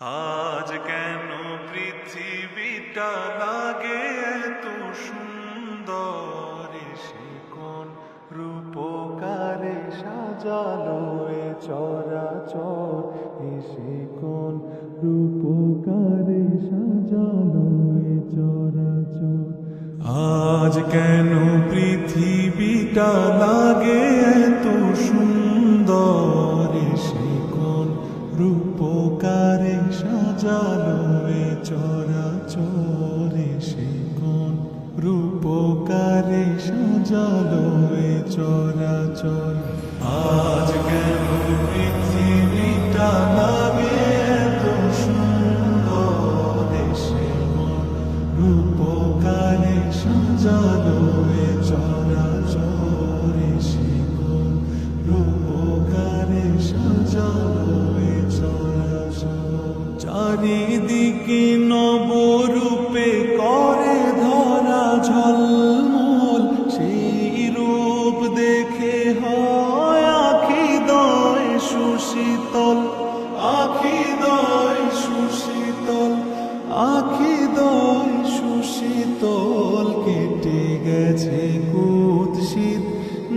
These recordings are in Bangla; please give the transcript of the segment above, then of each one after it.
আজ কেন পৃথিবীটা লাগে এত সুন্দর, সে কোন রূপকারে সাজালো এ চরাচর, সে কোন রূপকারে সাজালো এ চরাচর। আজ কেন পৃথিবীটা লাগে এত সুন্দর, সে কোন রূপকারে সাজালো এ চরাচর, সে কোন রূপকারে সাজালো এ চরাচর। আজ কেন পৃথিবীটা লাগে এত সুন্দর, সে কোন রূপকারে সাজালো এ চরাচর, সে কোন রূপকারে সাজালো এ চরাচর। চারিদিকে নবরূপে করে ধরা ঝলমল, সেই রূপ দেখে হয় আখি দয় সুশীতল, আখি দয় সুশীতল, আখি দয় সুশীতল। কেটে গেছে কুৎসিত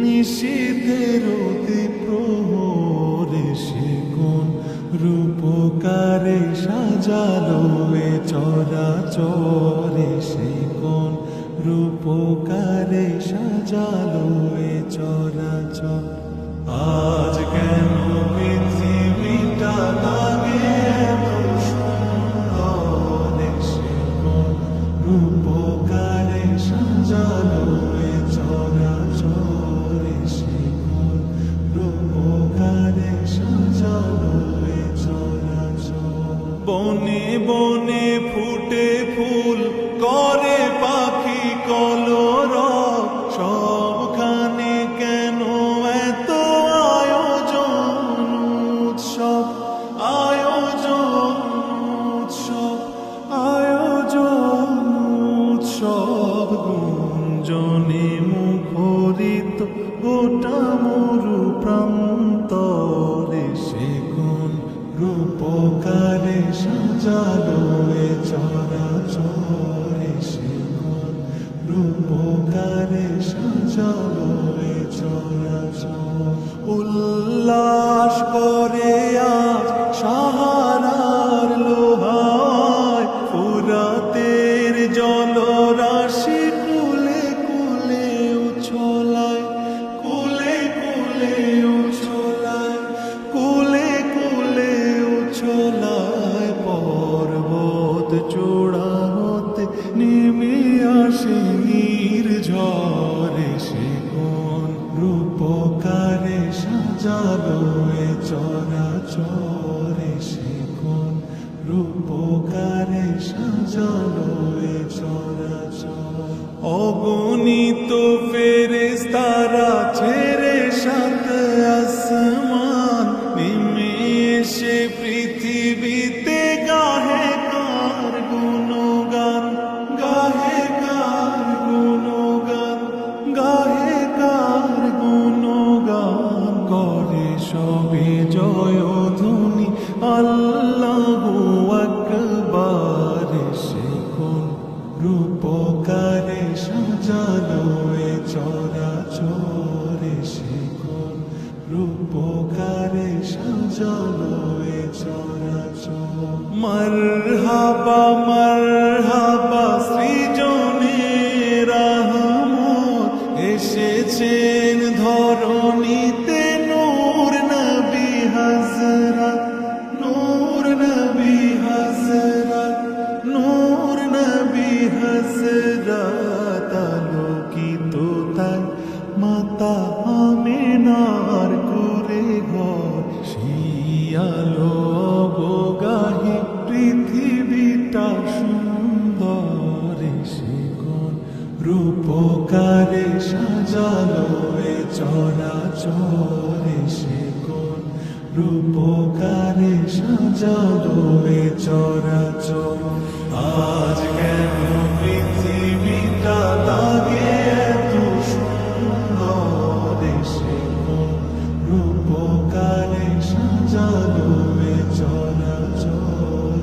নিশীথের অতি প্রহরে, সে কোন রূপকারে সাজালো এ চরাচর, সে কোন রূপকারে সাজালো এ চরাচর। আজ কেন পৃথিবীটা লাগে এত সুন্দর, সে কোন রূপকারে সাজালো এ চরাচর, সে কোন রূপকারে সাজালো এ চরাচর। বনে বনে ফুটে ফুল করে পাখি কলরব, সবখানে কেন এত আয়োজন উৎসব, আয়োজন উৎসব, আয়োজন উৎসব। গুঞ্জনে মুখরিত গোটা মরু প্রান্তরে, সে কোন রূপকারে সাজালো এ চরাচর, সে কোন রূপকারে সাজালো এ চরাচর। উল্লাস করে আজ সাহারার লোহায়, ফুরাতের জলরাশি কুলে কুলে উছলায়, কুলে কুলে উছলায়, কুলে কুলে উছলায়। পর্বত চূড়া হতে নেমে আসে নির্ঝরে, সে কোন রূপকারে সাজালো এ চরাচর, সে কোন রূপকারে সাজালো এ চরাচর। অগণিত ফেরেশতারা ছেড়ে সাত আসমান, নেমে এসে পৃথিবীতে গাহে কার গুণগান, গাহে কার গুণগান, গাহে কার গুণগান। করে সবে জয়ধ্বনি আল্লাহু আকবার, সে কোন রূপকারে সাজালো এ চরাচর, সে কোন রূপকারে সাজালো এ চরাচর। মারহাবা মারহাবা সৃজনে রহমত, এসেছেন ধরণীতে নূর নবী হযরত, নূর নবী হযরত, নূর নবী হযরত। আলোকিত তাই মাতা আমিনার কুরে ঘর, সেই আলো অবগাহী পৃথিবীটা সুন্দর, সে কোন রূপকারে সাজালো এ চরাচর, সে কোন রূপকারে সাজালো এ চরাচর। আজ কেন পৃথিবীটা লাগে এত সুন্দর, সে কোন রূপকারে সাজালো এ চরাচর।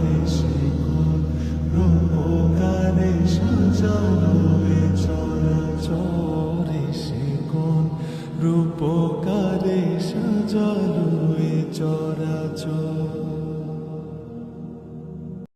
রূপকারে সাজালো এ চরাচর।